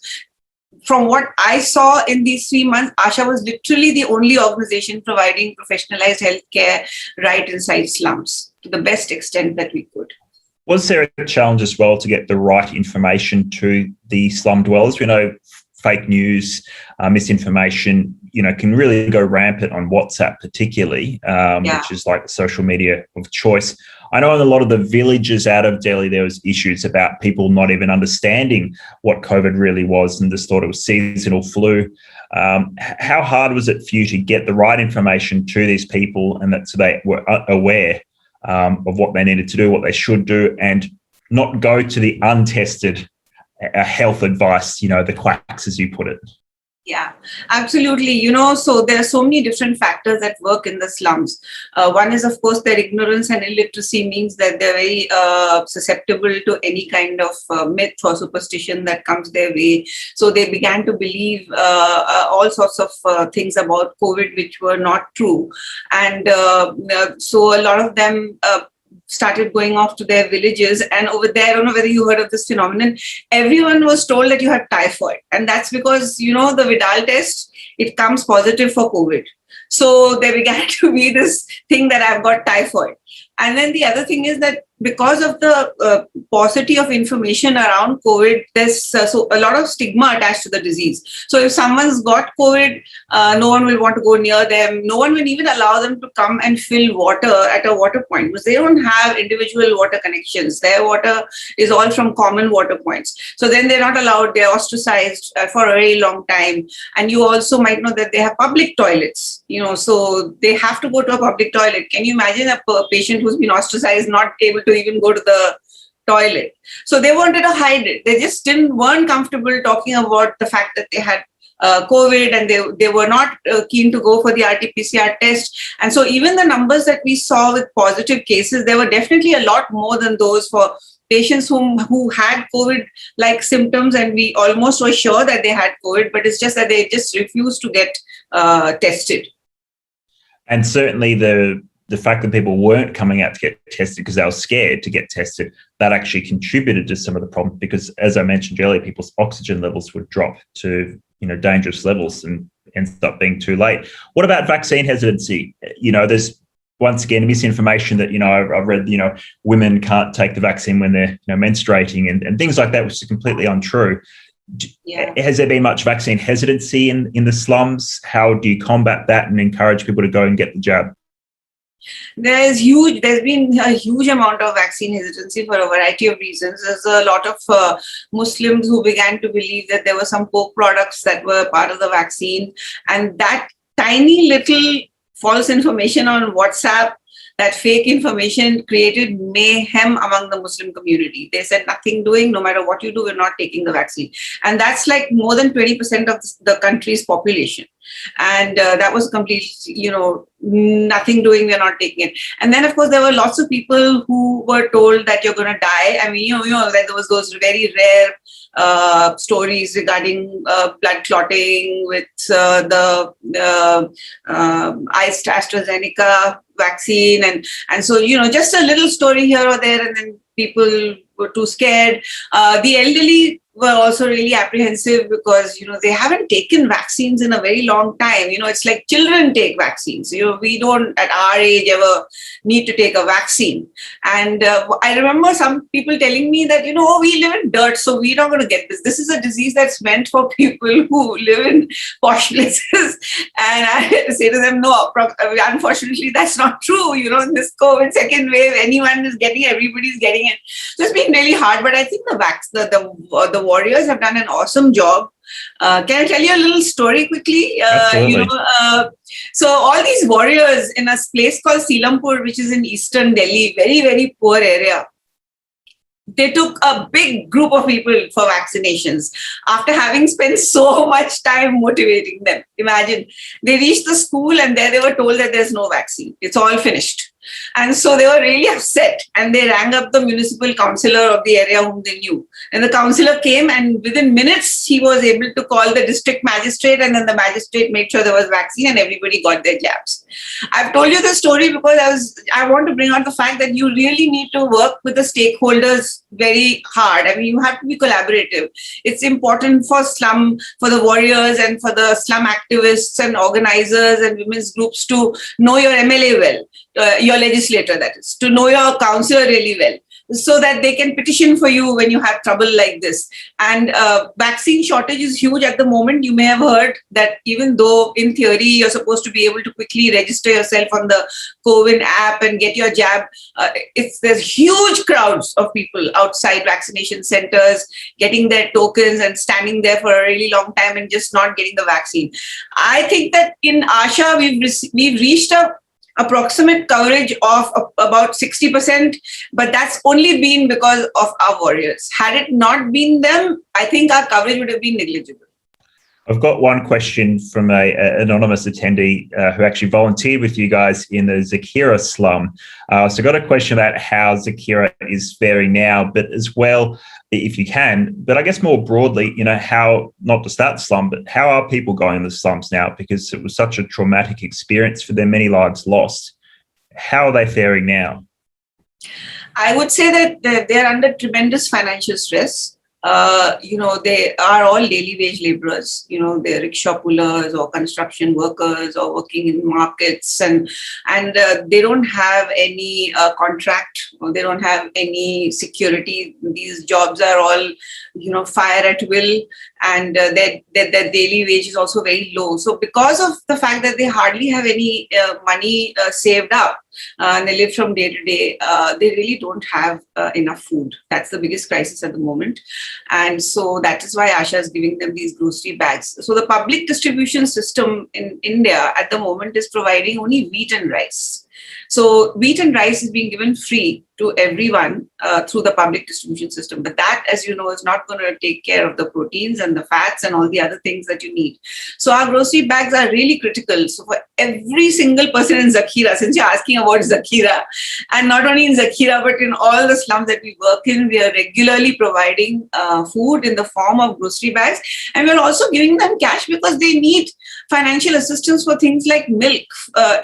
[SPEAKER 3] from what I saw in these 3 months, Asha was literally the only organization providing professionalized healthcare right inside slums to the best extent that we could.
[SPEAKER 2] Was there a challenge as well to get the right information to the slum dwellers? We know fake news, misinformation, you know, can really go rampant on WhatsApp particularly, which is like the social media of choice. I know in a lot of the villages out of Delhi, there was issues about people not even understanding what COVID really was and just thought it was seasonal flu. How hard was it for you to get the right information to these people and that so they were aware of what they needed to do, what they should do, and not go to the untested health advice, you know, the quacks, as you put it?
[SPEAKER 3] Yeah, absolutely. You know, so there are so many different factors that work in the slums. One is, of course, their ignorance and illiteracy means that they're very susceptible to any kind of myth or superstition that comes their way. So they began to believe all sorts of things about COVID which were not true. And so a lot of them started going off to their villages, and over there, I don't know whether you heard of this phenomenon, everyone was told that you had typhoid, and that's because, you know, the Vidal test, it comes positive for COVID. So there began to be this thing that I've got typhoid. And then the other thing is that because of the paucity of information around COVID, there's so a lot of stigma attached to the disease. So if someone's got COVID, no one will want to go near them. No one will even allow them to come and fill water at a water point because they don't have individual water connections. Their water is all from common water points. So then they're not allowed. They're ostracized for a very long time. And you also might know that they have public toilets, you know, so they have to go to a public toilet. Can you imagine a patient who's been ostracized not able to even go to the toilet? So they wanted to hide it. They just weren't comfortable talking about the fact that they had COVID, and they were not keen to go for the RT-PCR test. And so even the numbers that we saw with positive cases, there were definitely a lot more than those for patients who had COVID-like symptoms, and we almost were sure that they had COVID, but it's just that they just refused to get tested.
[SPEAKER 2] And certainly the fact that people weren't coming out to get tested because they were scared to get tested, that actually contributed to some of the problem, because, as I mentioned earlier, people's oxygen levels would drop to dangerous levels and ends up being too late. What about vaccine hesitancy? There's once again misinformation that I've read women can't take the vaccine when they're menstruating and things like that, which is completely untrue. Yeah. Has there been much vaccine hesitancy in the slums? How do you combat that and encourage people to go and get the jab?
[SPEAKER 3] There's been a huge amount of vaccine hesitancy for a variety of reasons. There's a lot of Muslims who began to believe that there were some pork products that were part of the vaccine, and that tiny little false information on WhatsApp, that fake information, created mayhem among the Muslim community. They said, nothing doing, no matter what you do, we're not taking the vaccine. And that's like more than 20% of the country's population. And that was completely, nothing doing, we're not taking it. And then, of course, there were lots of people who were told that you're going to die. I mean, that there was those very rare stories regarding blood clotting with the AstraZeneca vaccine. And so, just a little story here or there, and then people were too scared. The elderly were also really apprehensive because, they haven't taken vaccines in a very long time. It's like children take vaccines. We don't at our age ever need to take a vaccine. And I remember some people telling me that, we live in dirt, so we're not going to get this. This is a disease that's meant for people who live in posh places. And I had to say to them, no, unfortunately, that's not true. In this COVID second wave, anyone is getting it, everybody's getting it. So it's been really hard. But I think the warriors have done an awesome job. Can I tell you a little story quickly? So all these warriors in a place called Silampur, which is in eastern Delhi, very, very poor area, they took a big group of people for vaccinations after having spent so much time motivating them. Imagine, they reached the school and there they were told that there's no vaccine. It's all finished. And so they were really upset, and they rang up the municipal councillor of the area whom they knew. And the councillor came, and within minutes, he was able to call the district magistrate, and then the magistrate made sure there was vaccine and everybody got their jabs. I've told you this story because I want to bring out the fact that you really need to work with the stakeholders very hard. I mean, you have to be collaborative. It's important for the warriors and for the slum activists and organizers and women's groups to know your MLA well. Your legislator, that is, to know your councillor really well, so that they can petition for you when you have trouble like this. And vaccine shortage is huge at the moment. You may have heard that even though in theory you're supposed to be able to quickly register yourself on the COVID app and get your jab, there's huge crowds of people outside vaccination centers getting their tokens and standing there for a really long time and just not getting the vaccine. I think that in Asha we've reached a approximate coverage of about 60%, but that's only been because of our warriors. Had it not been them, I think our coverage would have been negligible.
[SPEAKER 2] I've got one question from an anonymous attendee who actually volunteered with you guys in the Zakira slum. So I've got a question about how Zakira is faring now, but as well, if you can, but I guess more broadly, how, not just that slum, but how are people going in the slums now? Because it was such a traumatic experience for them, many lives lost. How are they faring now?
[SPEAKER 3] I would say that they're under tremendous financial stress. They are all daily wage laborers, they're rickshaw pullers or construction workers or working in markets, and they don't have any contract, or they don't have any security. These jobs are all, fire at will, and their daily wage is also very low. So because of the fact that they hardly have any money saved up, and they live from day to day, they really don't have enough food. That's the biggest crisis at the moment. And so that is why Asha is giving them these grocery bags. So the public distribution system in India at the moment is providing only wheat and rice. So wheat and rice is being given free to everyone through the public distribution system. But that, as you know, is not going to take care of the proteins and the fats and all the other things that you need. So our grocery bags are really critical. So for every single person in Zakhira, since you're asking about Zakhira, and not only in Zakhira, but in all the slums that we work in, we are regularly providing food in the form of grocery bags. And we're also giving them cash because they need financial assistance for things like milk,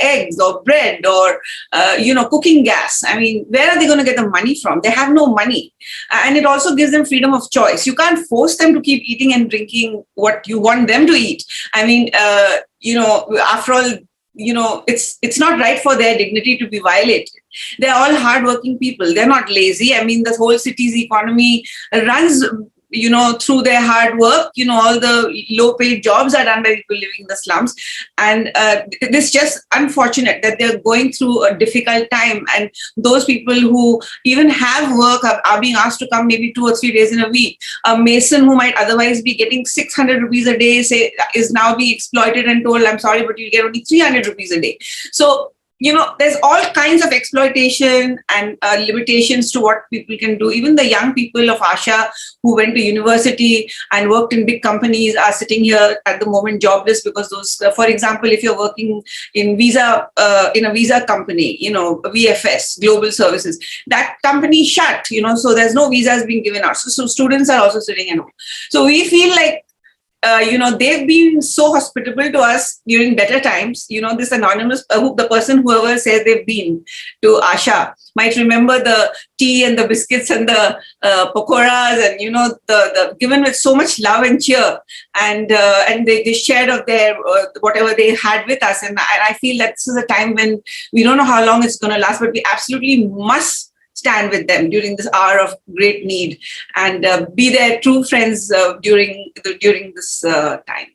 [SPEAKER 3] eggs or bread or, cooking gas. I mean, where are they going to get the money from? They have no money. And it also gives them freedom of choice. You can't force them to keep eating and drinking what you want them to eat. I mean, after all, it's not right for their dignity to be violated. They're all hardworking people. They're not lazy. I mean, the whole city's economy runs through their hard work. All the low paid jobs are done by people living in the slums. And it's just unfortunate that they're going through a difficult time. And those people who even have work are being asked to come maybe 2 or 3 days in a week. A mason who might otherwise be getting 600 rupees a day, is now being exploited and told, I'm sorry, but you get only 300 rupees a day. So, there's all kinds of exploitation and limitations to what people can do. Even the young people of Asha who went to university and worked in big companies are sitting here at the moment jobless because those, for example, if you're working in in a visa company, VFS, Global Services, that company shut, so there's no visas being given out. So students are also sitting at home. So we feel like, they've been so hospitable to us during better times. This anonymous, the person, whoever says they've been to Asha, might remember the tea and the biscuits and the pakoras and, the given with so much love and cheer. And they shared of their, whatever they had with us. And I feel that this is a time when we don't know how long it's going to last, but we absolutely must stand with them during this hour of great need and be their true friends during this time.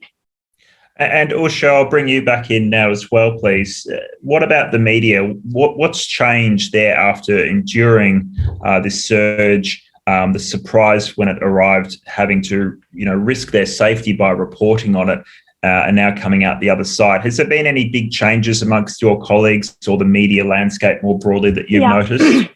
[SPEAKER 2] And Usha, I'll bring you back in now as well, please. What about the media? What's changed there after enduring this surge, the surprise when it arrived, having to risk their safety by reporting on it, and now coming out the other side? Has there been any big changes amongst your colleagues or the media landscape more broadly that you've noticed?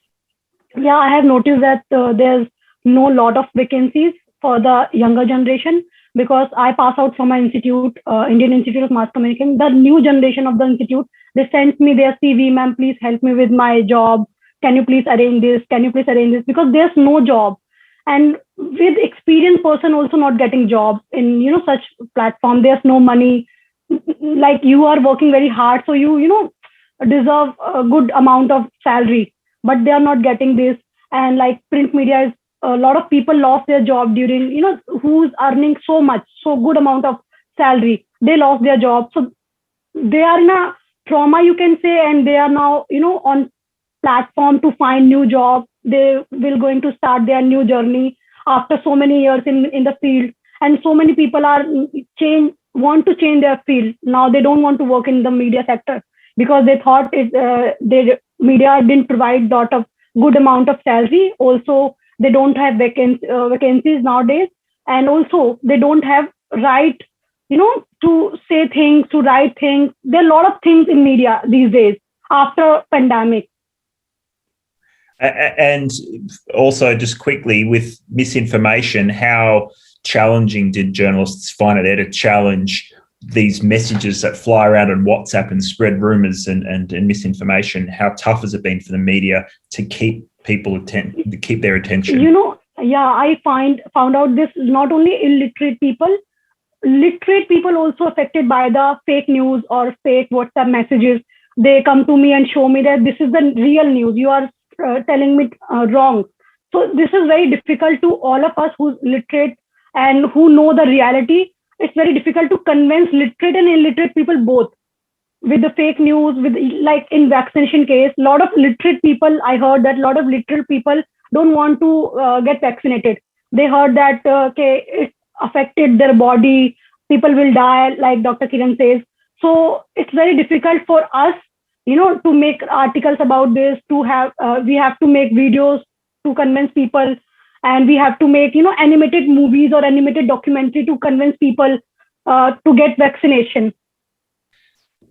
[SPEAKER 4] Yeah, I have noticed that there's no lot of vacancies for the younger generation because I pass out from my institute, Indian Institute of Mass Communication. The new generation of the institute, they sent me their CV, ma'am, please help me with my job. Can you please arrange this? Can you please arrange this? Because there's no job. And with experienced person also not getting job in, such platform, there's no money. Like you are working very hard, so you deserve a good amount of salary. But they are not getting this. And like print media, a lot of people lost their job during, who's earning so much, so good amount of salary. They lost their job. So they are in a trauma, you can say, and they are now, on platform to find new job. They will going to start their new journey after so many years in the field. And so many people want to change their field. Now they don't want to work in the media sector because they thought media didn't provide lot of good amount of salary. Also, they don't have vacancies nowadays, and also they don't have right, to say things, to write things. There are a lot of things in media these days after pandemic.
[SPEAKER 2] And also, just quickly, with misinformation, how challenging did journalists find it to challenge these messages that fly around on WhatsApp and spread rumors and misinformation? How tough has it been for the media to keep people to keep their attention?
[SPEAKER 4] I found out this is not only illiterate people, literate people also affected by the fake news or fake WhatsApp messages. They come to me and show me that this is the real news. You are telling me wrong. So this is very difficult to all of us who's literate and who know the reality. It's very difficult to convince literate and illiterate people both with the fake news, with like in vaccination case, a lot of literate people, I heard that a lot of literate people don't want to get vaccinated. They heard that, it affected their body, people will die, like Dr. Kiran says. So it's very difficult for us, to make articles about this, to have, we have to make videos to convince people. And we have to make, animated movies or animated documentary to convince people to get vaccination.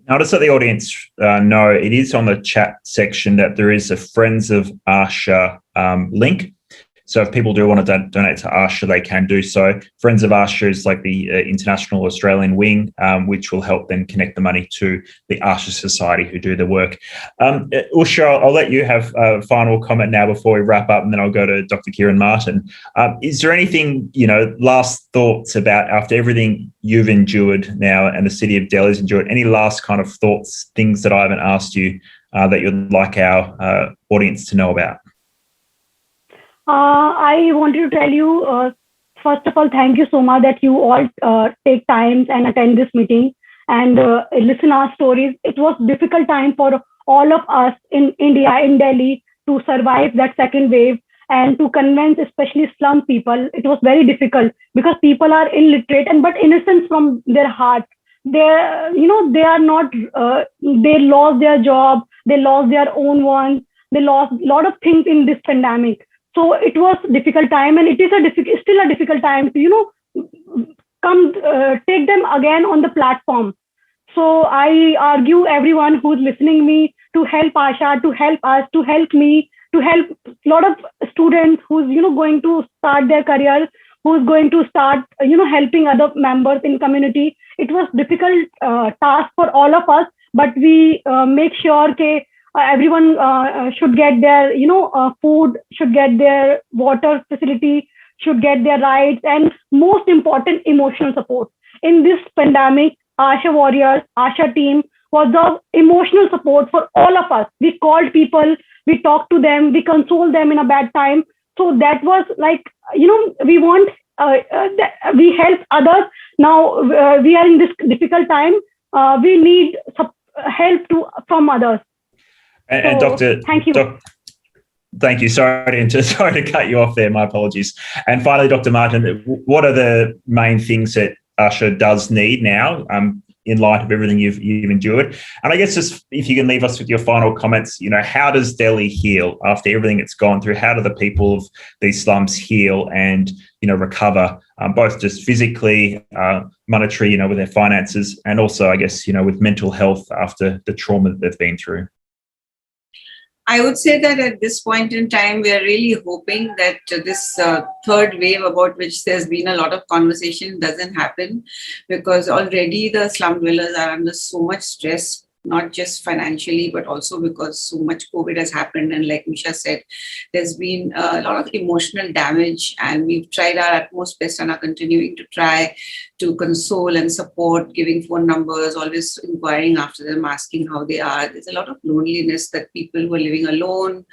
[SPEAKER 2] Now, just let the audience know, it is on the chat section that there is a Friends of Asha link. So if people do want to donate to Asha, they can do so. Friends of Asha is like the international Australian wing, which will help then connect the money to the Asha Society who do the work. Usha, I'll let you have a final comment now before we wrap up, and then I'll go to Dr. Kiran Martin. Is there anything, last thoughts about, after everything you've endured now and the city of Delhi's endured, any last kind of thoughts, things that I haven't asked you that you'd like our audience to know about?
[SPEAKER 4] I wanted to tell you, first of all, thank you so much that you all take time and attend this meeting and listen our stories. It was difficult time for all of us in India, in Delhi, to survive that second wave and to convince, especially slum people. It was very difficult because people are illiterate but innocent from their heart. They are not. They lost their job. They lost their own ones. They lost a lot of things in this pandemic. So it was a difficult time, and it is still a difficult time to, come take them again on the platform. So I argue everyone who's listening me to help Asha, to help us, to help me, to help a lot of students who's, going to start their career, who's going to start, helping other members in community. It was difficult task for all of us, but we make sure that everyone should get their, food, should get their water facility, should get their rights, and most important, emotional support. In this pandemic, Asha Warriors, Asha team was the emotional support for all of us. We called people, we talked to them, we consoled them in a bad time. So that was like, we want, we help others. Now we are in this difficult time. We need help from others.
[SPEAKER 2] And
[SPEAKER 4] so,
[SPEAKER 2] Doctor,
[SPEAKER 4] thank you.
[SPEAKER 2] Thank you. Sorry to cut you off there. My apologies. And finally, Dr. Martin, what are the main things that Asha does need now, in light of everything you've endured? And I guess just if you can leave us with your final comments, how does Delhi heal after everything it's gone through? How do the people of these slums heal and recover, both just physically, monetary, with their finances, and also, I guess, with mental health after the trauma that they've been through?
[SPEAKER 3] I would say that at this point in time, we are really hoping that this third wave, about which there's been a lot of conversation, doesn't happen, because already the slum dwellers are under so much stress, not just financially, but also because so much COVID has happened. And like Usha said, there's been a lot of emotional damage, and we've tried our utmost best and are continuing to try to console and support, giving phone numbers, always inquiring after them, asking how they are. There's a lot of loneliness that people who are living alone,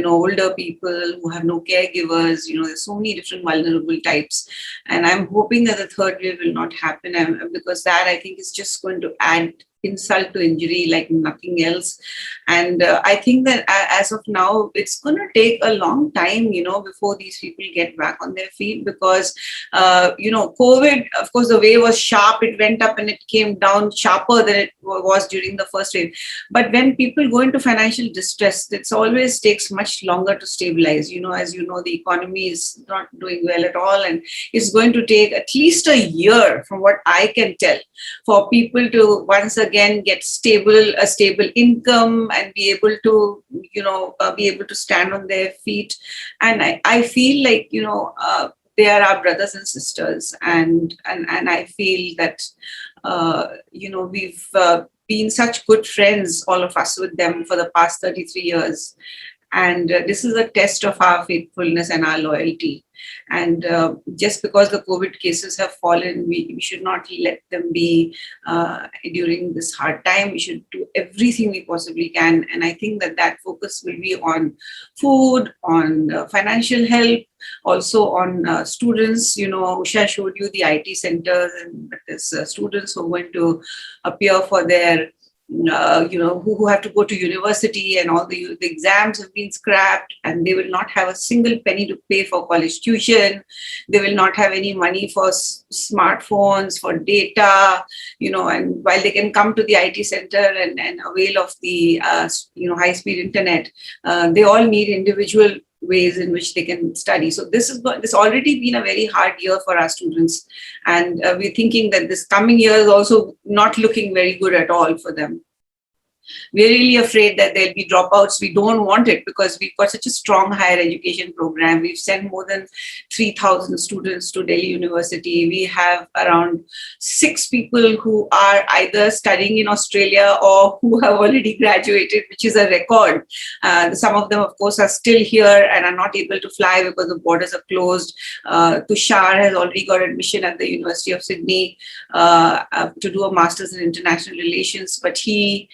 [SPEAKER 3] older people who have no caregivers, there's so many different vulnerable types. And I'm hoping that the third wave will not happen, because that, I think, is just going to add insult to injury like nothing else. And I think that as of now, it's going to take a long time, before these people get back on their feet, because, COVID, of course, the wave was sharp. It went up and it came down sharper than it was during the first wave. But when people go into financial distress, it always takes much longer to stabilize. As you know, the economy is not doing well at all, and it's going to take at least a year, from what I can tell, for people to once again get a stable income and be able to stand on their feet. And I feel like they are our brothers and sisters, and I feel that we've been such good friends, all of us, with them for the past 33 years. And this is a test of our faithfulness and our loyalty. And just because the COVID cases have fallen, we should not let them be during this hard time. We should do everything we possibly can. And I think that focus will be on food, on financial help, also on students. Usha showed you the IT centers, and there's students who are going to appear for their who have to go to university, and all the exams have been scrapped, and they will not have a single penny to pay for college tuition. They will not have any money for smartphones, for data, and while they can come to the IT center and avail of the, high-speed internet, they all need individual ways in which they can study. So this already been a very hard year for our students, and we're thinking that this coming year is also not looking very good at all for them. We're really afraid that there'll be dropouts. We don't want it because we've got such a strong higher education program. We've sent more than 3,000 students to Delhi University. We have around 6 people who are either studying in Australia or who have already graduated, which is a record. Some of them, of course, are still here and are not able to fly because the borders are closed. Tushar has already got admission at the University of Sydney to do a master's in international relations, but he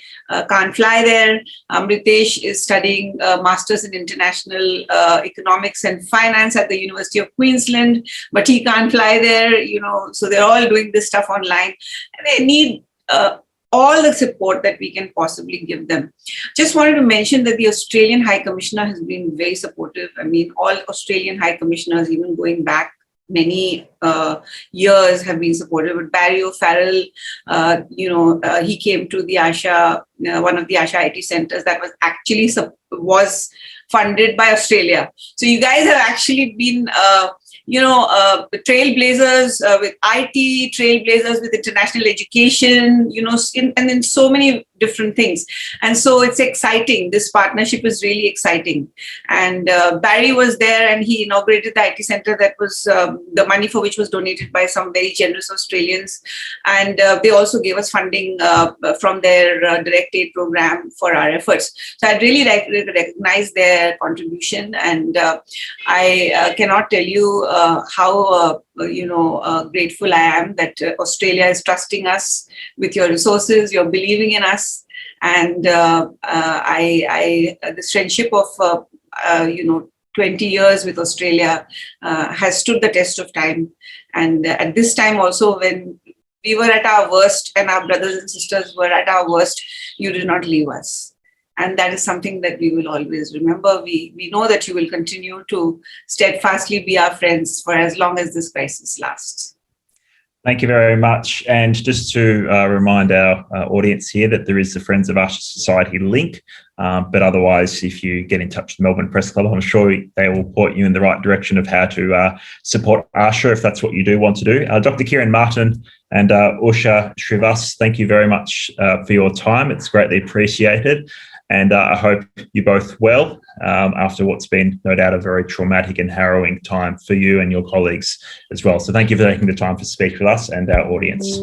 [SPEAKER 3] can't fly there. Amritesh is studying Masters in International Economics and Finance at the University of Queensland, but he can't fly there, so they're all doing this stuff online. And they need all the support that we can possibly give them. Just wanted to mention that the Australian High Commissioner has been very supportive. I mean, all Australian High Commissioners, even going back many years, have been supportive. But Barry O'Farrell, he came to the Asha, one of the Asha IT centers that was actually was funded by Australia. So you guys have actually been, trailblazers with IT, trailblazers with international education, and in so many different things. And so it's exciting. This partnership is really exciting. And Barry was there and he inaugurated the IT center that was the money for which was donated by some very generous Australians. And they also gave us funding from their direct aid program for our efforts. So I'd really like to recognize their contribution. And I cannot tell you how grateful I am that Australia is trusting us with your resources. You're believing in us. And this friendship of 20 years with Australia has stood the test of time. And at this time also, when we were at our worst and our brothers and sisters were at our worst, you did not leave us. And that is something that we will always remember. We know that you will continue to steadfastly be our friends for as long as this crisis lasts.
[SPEAKER 2] Thank you very much. And just to remind our audience here that there is the Friends of Asha Society link. But otherwise, if you get in touch with the Melbourne Press Club, I'm sure they will point you in the right direction of how to support Asha if that's what you do want to do. Dr. Kiran Martin and Usha Shrivas, thank you very much for your time. It's greatly appreciated. And I hope you're both well after what's been, no doubt, a very traumatic and harrowing time for you and your colleagues as well. So thank you for taking the time to speak with us and our audience.